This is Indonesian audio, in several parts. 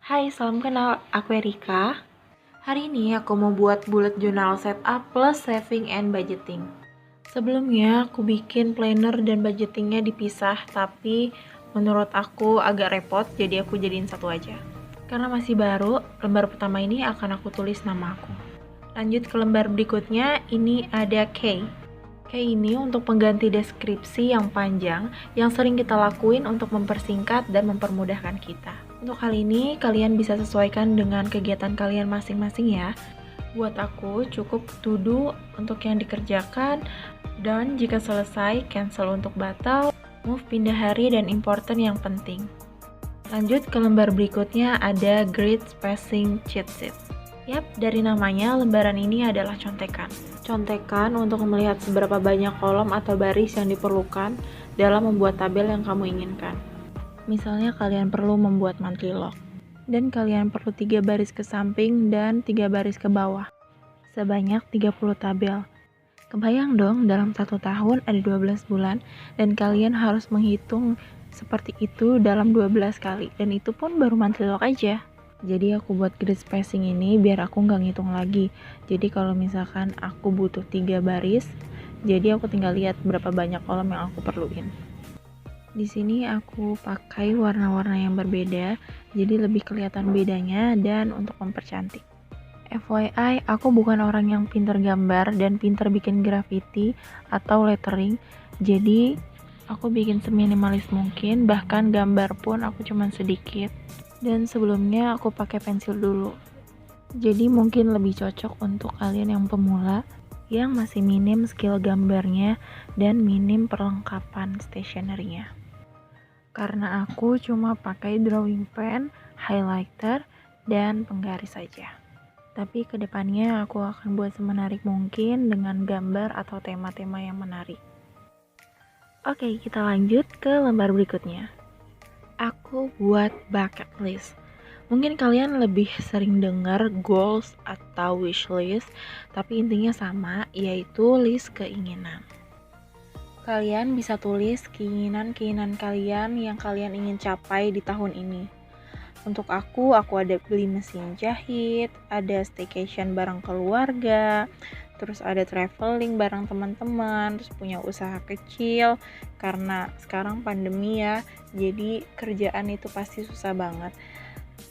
Hai, salam kenal. Aku Erika. Hari ini aku mau buat bullet journal setup plus saving and budgeting. Sebelumnya aku bikin planner dan budgetingnya dipisah, tapi menurut aku agak repot, jadi aku jadiin satu aja. Karena masih baru, lembar pertama ini akan aku tulis nama aku. Lanjut ke lembar berikutnya, ini ada K. K ini untuk pengganti deskripsi yang panjang yang sering kita lakuin untuk mempersingkat dan mempermudahkan kita. Untuk hal ini, kalian bisa sesuaikan dengan kegiatan kalian masing-masing ya. Buat aku, cukup to do untuk yang dikerjakan, dan jika selesai, cancel untuk batal, move pindah hari, dan important yang penting. Lanjut ke lembar berikutnya, ada grid spacing cheat sheet. Yap, dari namanya, lembaran ini adalah contekan. Contekan untuk melihat seberapa banyak kolom atau baris yang diperlukan dalam membuat tabel yang kamu inginkan. Misalnya kalian perlu membuat monthly log, dan kalian perlu 3 baris ke samping dan 3 baris ke bawah, sebanyak 30 tabel. Kebayang dong, dalam 1 tahun ada 12 bulan, dan kalian harus menghitung seperti itu dalam 12 kali, dan itu pun baru monthly log aja. Jadi aku buat grid spacing ini biar aku nggak ngitung lagi. Jadi kalau misalkan aku butuh 3 baris, jadi aku tinggal lihat berapa banyak kolom yang aku perluin. Di sini aku pakai warna-warna yang berbeda, jadi lebih kelihatan bedanya dan untuk mempercantik. FYI, aku bukan orang yang pinter gambar dan pinter bikin graffiti atau lettering, jadi aku bikin seminimalis mungkin, bahkan gambar pun aku cuman sedikit. Dan sebelumnya aku pakai pensil dulu. Jadi mungkin lebih cocok untuk kalian yang pemula, yang masih minim skill gambarnya dan minim perlengkapan stationery-nya. Karena aku cuma pakai drawing pen, highlighter, dan penggaris saja. Tapi kedepannya aku akan buat semenarik mungkin dengan gambar atau tema-tema yang menarik. Oke, kita lanjut ke lembar berikutnya. Aku buat bucket list. Mungkin kalian lebih sering dengar goals atau wish list, tapi intinya sama, yaitu list keinginan. Kalian bisa tulis keinginan-keinginan kalian yang kalian ingin capai di tahun ini. Untuk aku ada beli mesin jahit, ada staycation bareng keluarga, terus ada traveling bareng teman-teman, terus punya usaha kecil, karena sekarang pandemi ya, jadi kerjaan itu pasti susah banget.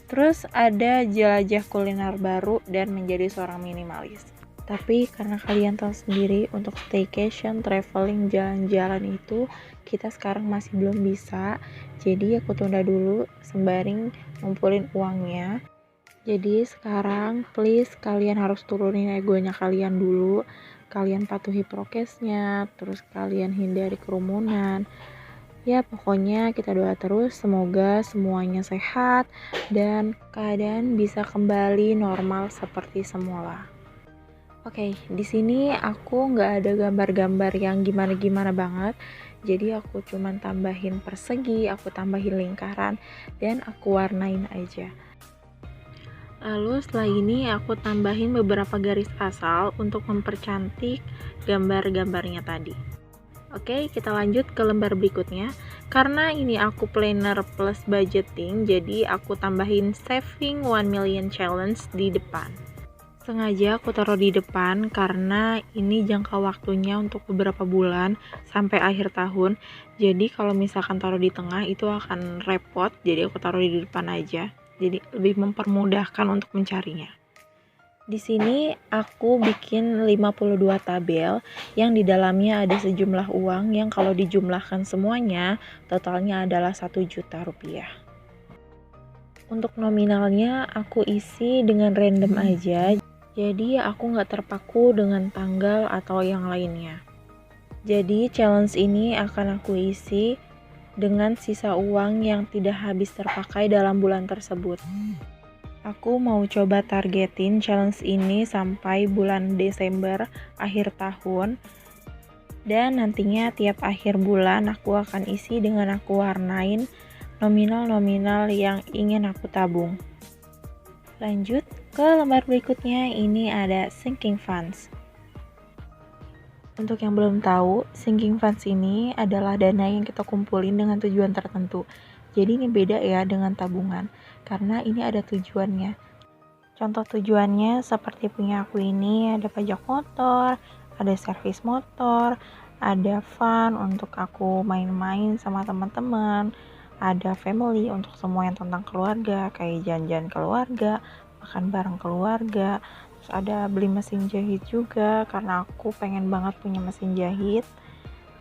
Terus ada jelajah kuliner baru dan menjadi seorang minimalis. Tapi karena kalian tahu sendiri, untuk staycation, traveling, jalan-jalan itu kita sekarang masih belum bisa. Jadi aku tunda dulu sembari ngumpulin uangnya. Jadi sekarang please kalian harus turunin egonya kalian dulu. Kalian patuhi prokesnya, terus kalian hindari kerumunan. Ya pokoknya kita doa terus semoga semuanya sehat dan keadaan bisa kembali normal seperti semula. Oke, di sini aku nggak ada gambar-gambar yang gimana-gimana banget. Jadi aku cuman tambahin persegi, aku tambahin lingkaran, dan aku warnain aja. Lalu setelah ini aku tambahin beberapa garis asal untuk mempercantik gambar-gambarnya tadi. Oke, kita lanjut ke lembar berikutnya. Karena ini aku planner plus budgeting, jadi aku tambahin saving 1 million challenge di depan. Sengaja aku taruh di depan karena ini jangka waktunya untuk beberapa bulan sampai akhir tahun. Jadi kalau misalkan taruh di tengah itu akan repot, jadi aku taruh di depan aja. Jadi lebih mempermudahkan untuk mencarinya. Di sini aku bikin 52 tabel yang di dalamnya ada sejumlah uang yang kalau dijumlahkan semuanya totalnya adalah 1 juta rupiah. Untuk nominalnya aku isi dengan random aja. Jadi aku nggak terpaku dengan tanggal atau yang lainnya. Jadi challenge ini akan aku isi dengan sisa uang yang tidak habis terpakai dalam bulan tersebut. Aku mau coba targetin challenge ini sampai bulan Desember akhir tahun. Dan nantinya tiap akhir bulan aku akan isi dengan aku warnain nominal-nominal yang ingin aku tabung. Lanjut ke lembar berikutnya, ini ada sinking funds. Untuk yang belum tahu, sinking funds ini adalah dana yang kita kumpulin dengan tujuan tertentu. Jadi ini beda ya dengan tabungan, karena ini ada tujuannya. Contoh tujuannya seperti punya aku ini ada pajak motor, ada servis motor, ada fun untuk aku main-main sama teman-teman, ada family untuk semua yang tentang keluarga, kayak jalan-jalan keluarga, makan bareng keluarga, terus ada beli mesin jahit juga karena aku pengen banget punya mesin jahit.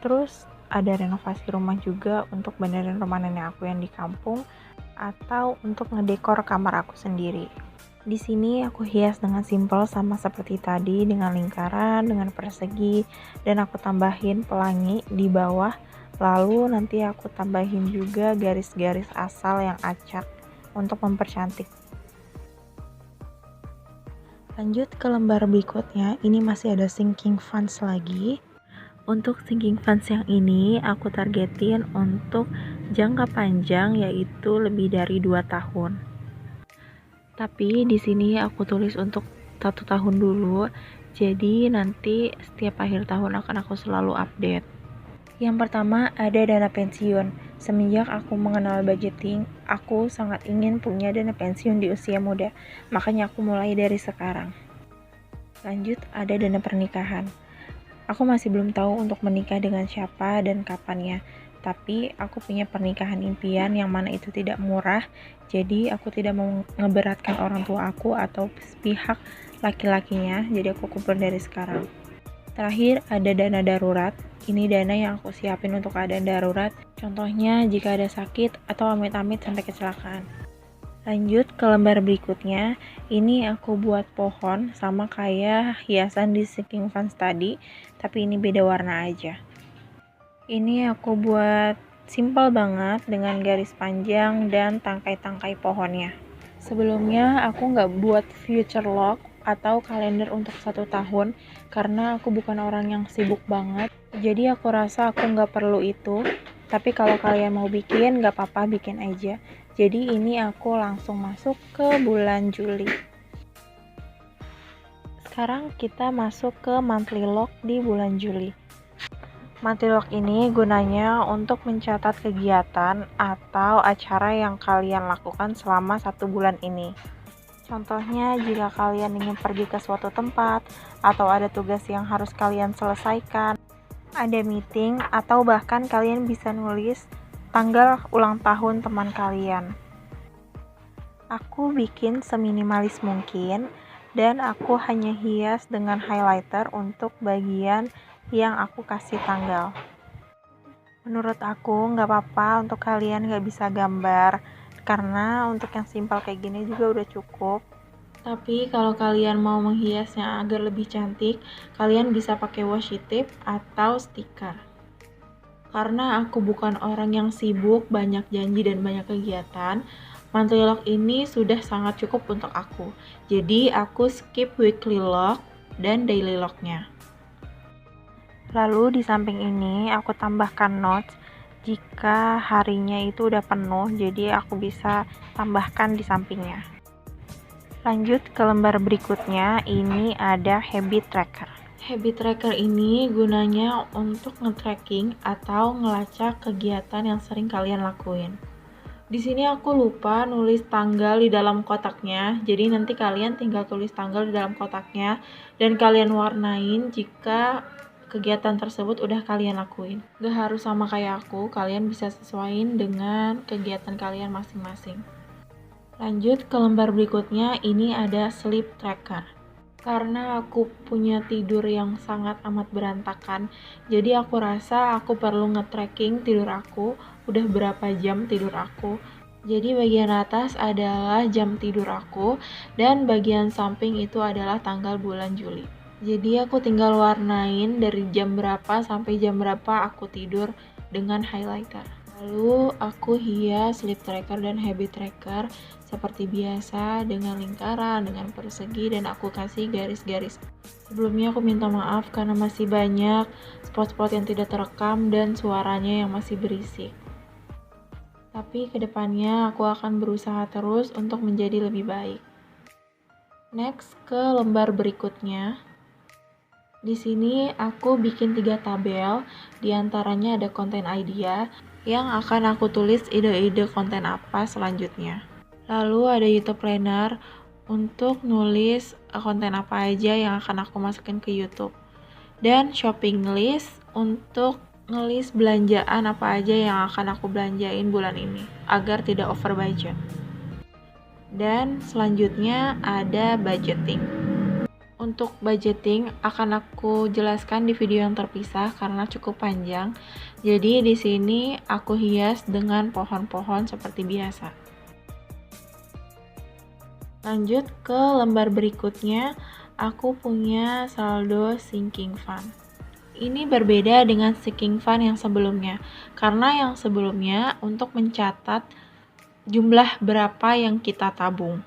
Terus ada renovasi rumah juga untuk benerin rumah nenek aku yang di kampung atau untuk ngedekor kamar aku sendiri. Di sini aku hias dengan simpel sama seperti tadi dengan lingkaran, dengan persegi, dan aku tambahin pelangi di bawah. Lalu nanti aku tambahin juga garis-garis asal yang acak untuk mempercantik. Lanjut ke lembar berikutnya, ini masih ada sinking funds lagi. Untuk sinking funds yang ini aku targetin untuk jangka panjang yaitu lebih dari 2 tahun. Tapi di sini aku tulis untuk 1 tahun dulu. Jadi nanti setiap akhir tahun akan aku selalu update. Yang pertama ada dana pensiun. Semenjak aku mengenal budgeting, aku sangat ingin punya dana pensiun di usia muda. Makanya aku mulai dari sekarang. Lanjut ada dana pernikahan. Aku masih belum tahu untuk menikah dengan siapa dan kapannya. Tapi aku punya pernikahan impian yang mana itu tidak murah, jadi aku tidak mau ngeberatkan orang tua aku atau pihak laki-lakinya, jadi aku kumpul dari sekarang. Terakhir ada dana darurat, ini dana yang aku siapin untuk keadaan darurat, contohnya jika ada sakit atau amit-amit sampai kecelakaan. Lanjut ke lembar berikutnya, ini aku buat pohon sama kayak hiasan di sinking funds tadi, tapi ini beda warna aja. Ini aku buat simple banget dengan garis panjang dan tangkai-tangkai pohonnya. Sebelumnya aku nggak buat future log atau kalender untuk 1 tahun karena aku bukan orang yang sibuk banget. Jadi aku rasa aku nggak perlu itu. Tapi kalau kalian mau bikin, nggak apa-apa bikin aja. Jadi ini aku langsung masuk ke bulan Juli. Sekarang kita masuk ke monthly log di bulan Juli. Monthly log ini gunanya untuk mencatat kegiatan atau acara yang kalian lakukan selama 1 bulan ini. Contohnya jika kalian ingin pergi ke suatu tempat atau ada tugas yang harus kalian selesaikan, ada meeting atau bahkan kalian bisa nulis tanggal ulang tahun teman kalian. Aku bikin seminimalis mungkin dan aku hanya hias dengan highlighter untuk bagian yang aku kasih tanggal. Menurut aku nggak apa-apa untuk kalian nggak bisa gambar karena untuk yang simpel kayak gini juga udah cukup. Tapi kalau kalian mau menghiasnya agar lebih cantik, kalian bisa pakai washi tape atau stiker. Karena aku bukan orang yang sibuk, banyak janji dan banyak kegiatan, monthly log ini sudah sangat cukup untuk aku. Jadi aku skip weekly log dan daily lognya. Lalu di samping ini aku tambahkan notes jika harinya itu udah penuh, jadi aku bisa tambahkan di sampingnya. Lanjut ke lembar berikutnya, ini ada habit tracker. Habit tracker ini gunanya untuk nge-tracking atau ngelacak kegiatan yang sering kalian lakuin. Di sini aku lupa nulis tanggal di dalam kotaknya, jadi nanti kalian tinggal tulis tanggal di dalam kotaknya dan kalian warnain jika kegiatan tersebut udah kalian lakuin. Gak harus sama kayak aku, kalian bisa sesuaiin dengan kegiatan kalian masing-masing. Lanjut ke lembar berikutnya, ini ada sleep tracker. Karena aku punya tidur yang sangat amat berantakan, jadi aku rasa aku perlu nge-tracking tidur aku, udah berapa jam tidur aku. Jadi bagian atas adalah jam tidur aku, dan bagian samping itu adalah tanggal bulan Juli. Jadi aku tinggal warnain dari jam berapa sampai jam berapa aku tidur dengan highlighter. Lalu aku hias sleep tracker dan habit tracker seperti biasa dengan lingkaran, dengan persegi, dan aku kasih garis-garis. Sebelumnya aku minta maaf karena masih banyak spot-spot yang tidak terekam dan suaranya yang masih berisik. Tapi kedepannya aku akan berusaha terus untuk menjadi lebih baik. Next ke lembar berikutnya. Di sini aku bikin 3 tabel, diantaranya ada konten idea yang akan aku tulis ide-ide konten apa selanjutnya. Lalu ada YouTube Planner untuk nulis konten apa aja yang akan aku masukin ke YouTube. Dan shopping list untuk ngelis belanjaan apa aja yang akan aku belanjain bulan ini agar tidak over budget. Dan selanjutnya ada budgeting. Untuk budgeting akan aku jelaskan di video yang terpisah karena cukup panjang. Jadi di sini aku hias dengan pohon-pohon seperti biasa. Lanjut ke lembar berikutnya, aku punya saldo sinking fund. Ini berbeda dengan sinking fund yang sebelumnya, karena yang sebelumnya untuk mencatat jumlah berapa yang kita tabung.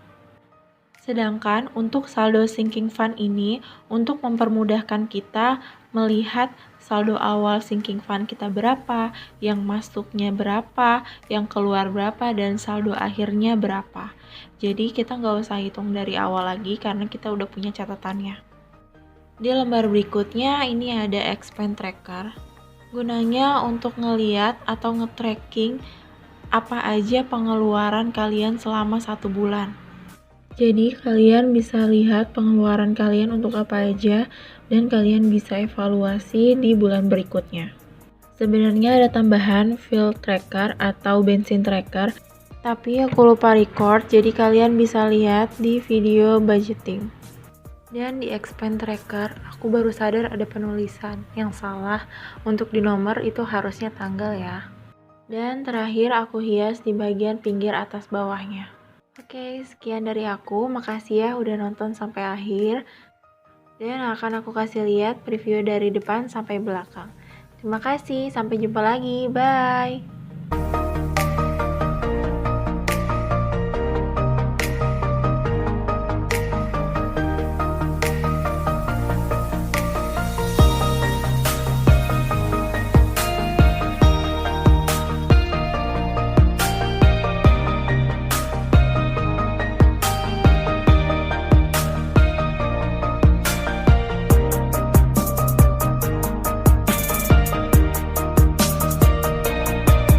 Sedangkan untuk saldo sinking fund ini untuk mempermudahkan kita melihat saldo awal sinking fund kita berapa, yang masuknya berapa, yang keluar berapa, dan saldo akhirnya berapa. Jadi kita nggak usah hitung dari awal lagi karena kita udah punya catatannya. Di lembar berikutnya ini ada expense tracker. Gunanya untuk ngeliat atau nge-tracking apa aja pengeluaran kalian selama 1 bulan. Jadi kalian bisa lihat pengeluaran kalian untuk apa aja dan kalian bisa evaluasi di bulan berikutnya. Sebenarnya ada tambahan fuel tracker atau bensin tracker, tapi aku lupa record, jadi kalian bisa lihat di video budgeting. Dan di expense tracker, aku baru sadar ada penulisan yang salah. Untuk di nomor itu harusnya tanggal ya. Dan terakhir aku hias di bagian pinggir atas bawahnya. Oke, sekian dari aku. Makasih ya udah nonton sampai akhir. Dan akan aku kasih lihat preview dari depan sampai belakang. Terima kasih, sampai jumpa lagi. Bye.